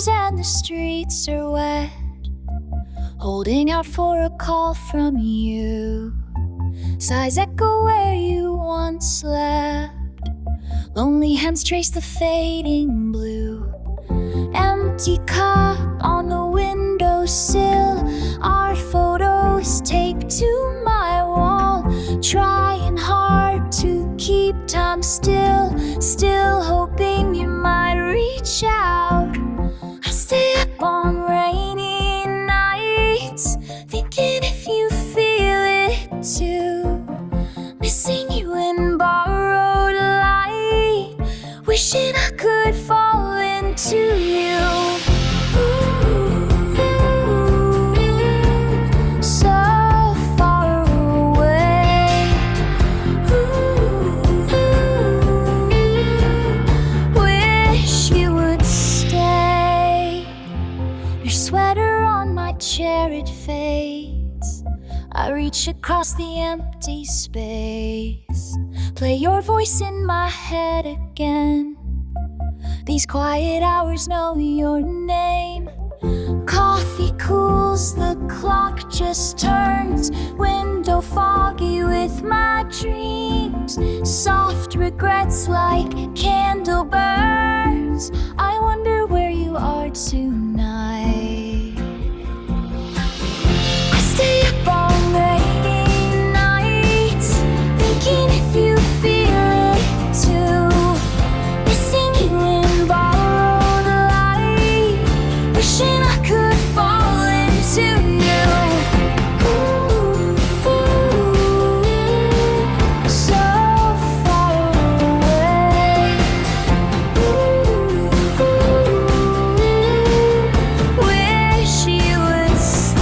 flowers and the streets are wet, holding out for a call from you. Sighs echo where you once slept, lonely hands trace the fading blue. Empty cup on the windowsill, our photos taped to my wall. Trying hard to keep time still, still hoping you might reach out. I stay up on rainy nights, thinking if you feel it too. Missing you in borrowed light, wishing I could fall into you. It fades. I reach across the empty space, play your voice in my head again. These quiet hours know your name. Coffee cools, the clock just turns. Window foggy with my dreams. Soft regrets like candle burns. I wonder where you are tonight. Stay up on rainy nights, thinking if you feel it too. Missing you in borrowed light, wishing I could fall into you. So far away. Wish you would stay.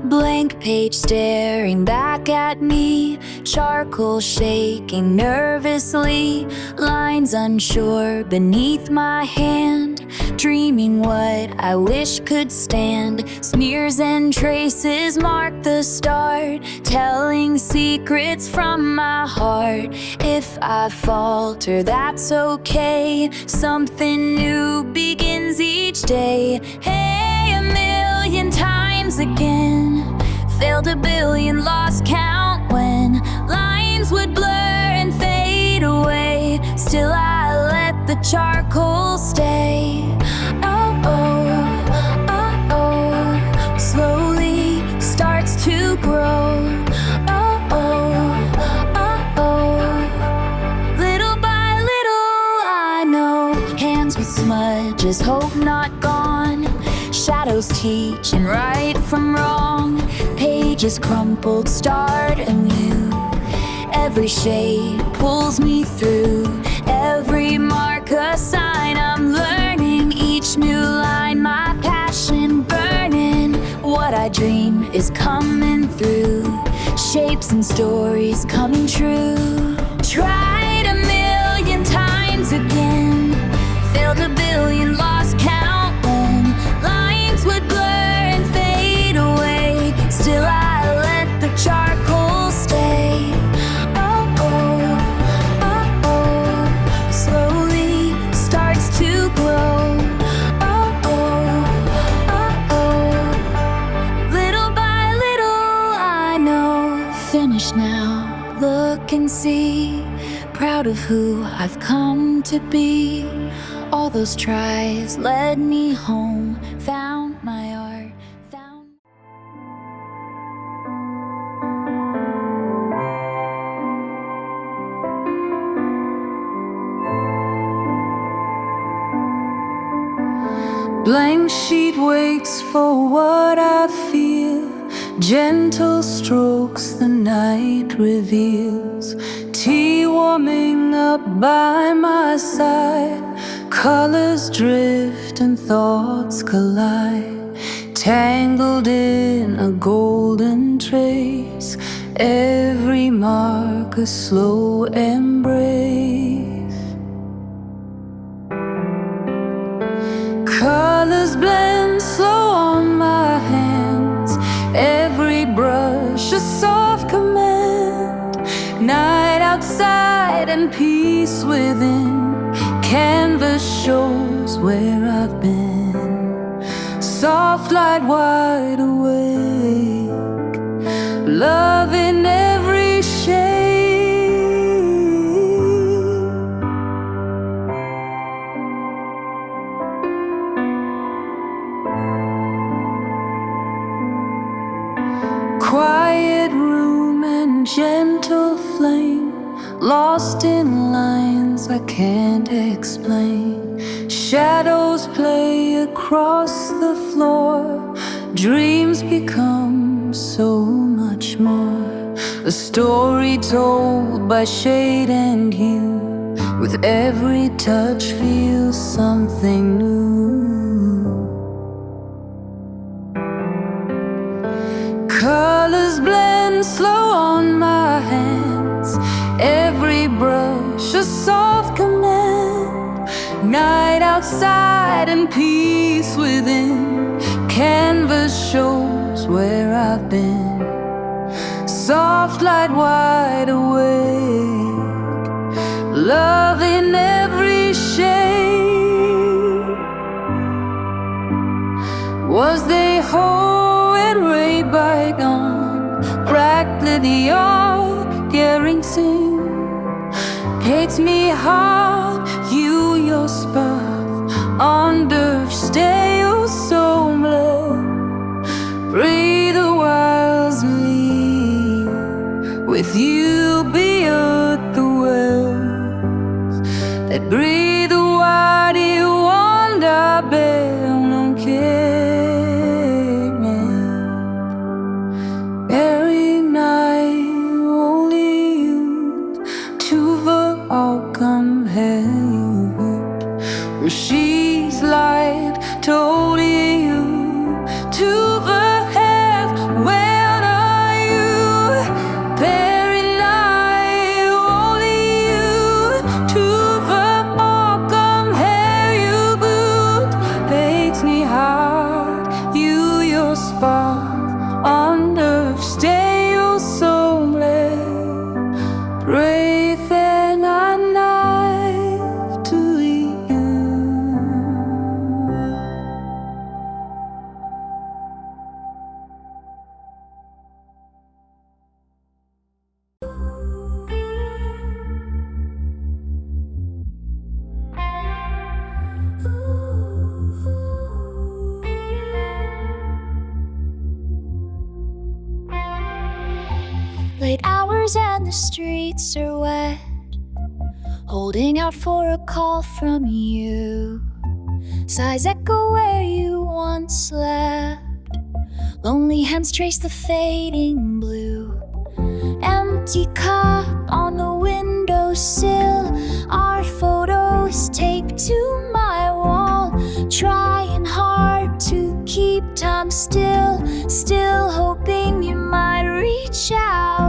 Blank page staring back at me, charcoal shaking nervously, lines unsure beneath my hand, dreaming what I wish could stand. Smears and traces mark the start, telling secrets from my heart. If I falter, that's okay, something new begins each day. Hey, a million times again, failed a billion, lost count when lines would blur and fade away. Still I let the charcoal stay. Oh, oh, oh, oh, slowly starts to grow. Oh, oh, oh, oh, little by little I know. Hands with smudges, hope not gone, shadows teaching right from wrong. Pages crumpled, start anew. Every shade pulls me through, every mark a sign I'm learning. Each new line my passion burning, what I dream is coming through. shapes and stories coming true. Tried a million times again, failed a billion, lost count when lines would blur and fade away. Still I let the charcoal stay. Oh, oh, oh, oh, slowly starts to glow. Oh, oh, oh, oh, little by little I know. Finished now, look and see, proud of who I've come to be. All those tries led me home, found my art, found. Blank sheet waits for what I feel. Gentle strokes the night reveals. Tea warming up by my side. Colors drift and thoughts collide. Tangled in a golden trace. Every mark a slow embrace. Colors blend slow on my hands. Every brush a soft command. Night outside and peace within. Canvas shows where I've been. Soft light wide awake. Love in every shade. Quiet room and gentle flame. Lost in lines I can't explain. Shadows play across the floor. Dreams become so much more. A story told by shade and hue. With every touch feels something new. Colors blend slow on my hands. Every brush a soft command. Night outside and peace within. Canvas shows where I've been. Soft light wide awake. Love in every shade. Was they whole and ray by dawn? Brightly the all daring sing. Hates me hard, you your spot. Understay so blessed. Breathe wisely. With you beyond the wells that breathe wide you wonder bell no care. Every night only you to the outcome held. Where she's light told you to the head. Where are you? Very night only you to the outcome held. You boot makes me hard. You your spot. Understay your soul. Breathe and a knife to you. Late hours and the streets are wet, holding out for a call from you. Sighs echo where you once slept. Lonely hands trace the fading blue. Empty cup on the windowsill. Our photos taped to my wall. Trying hard to keep time still. Still hoping you might reach out.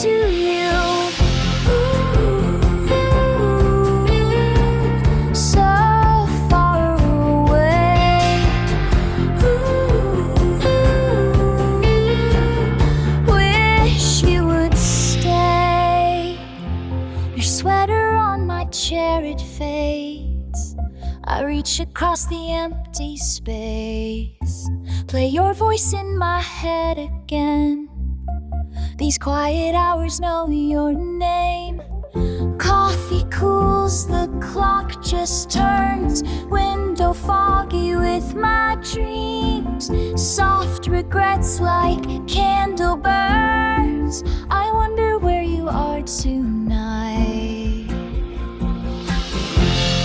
to you. So far away. Wish you would stay. Your sweater on my chair, it fades. I reach across the empty space. Play your voice in my head again. These quiet hours know your name. Coffee cools, the clock just turns. Window foggy with my dreams. Soft regrets like candle burns. I wonder where you are tonight.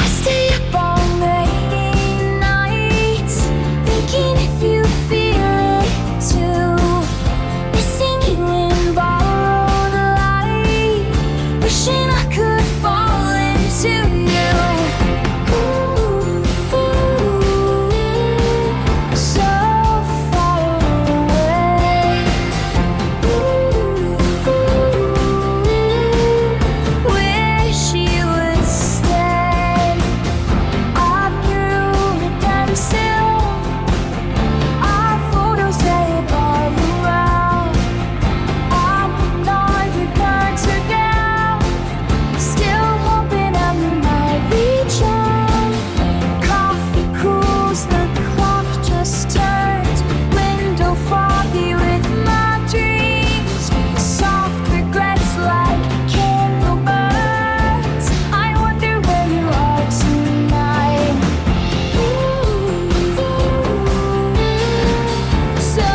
I stay up all rainy nights, thinking if you feel it too. Missing you in borrowed light, wishing I could fall into you. So far away. Wish you would stay. Up your windowsill, our photos they above around. Up and night we burn together, still hoping I might reach out. Coffee cools, the clock just turns. Window foggy with my dreams. Soft regrets like candle burns. I wonder where you are tonight. So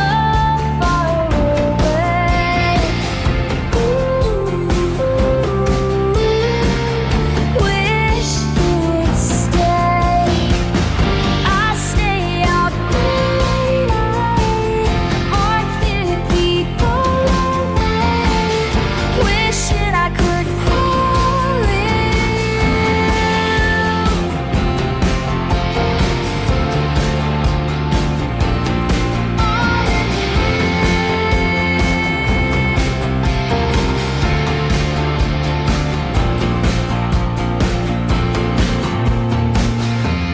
far away. Wish you would stay. I stay out late night, aren't there people away, wishing I could fall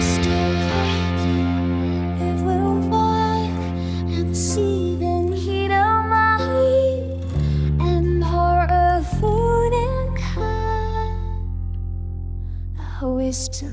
Still waking, it will walk and see the heat of my heat and horror food and kind. I wish to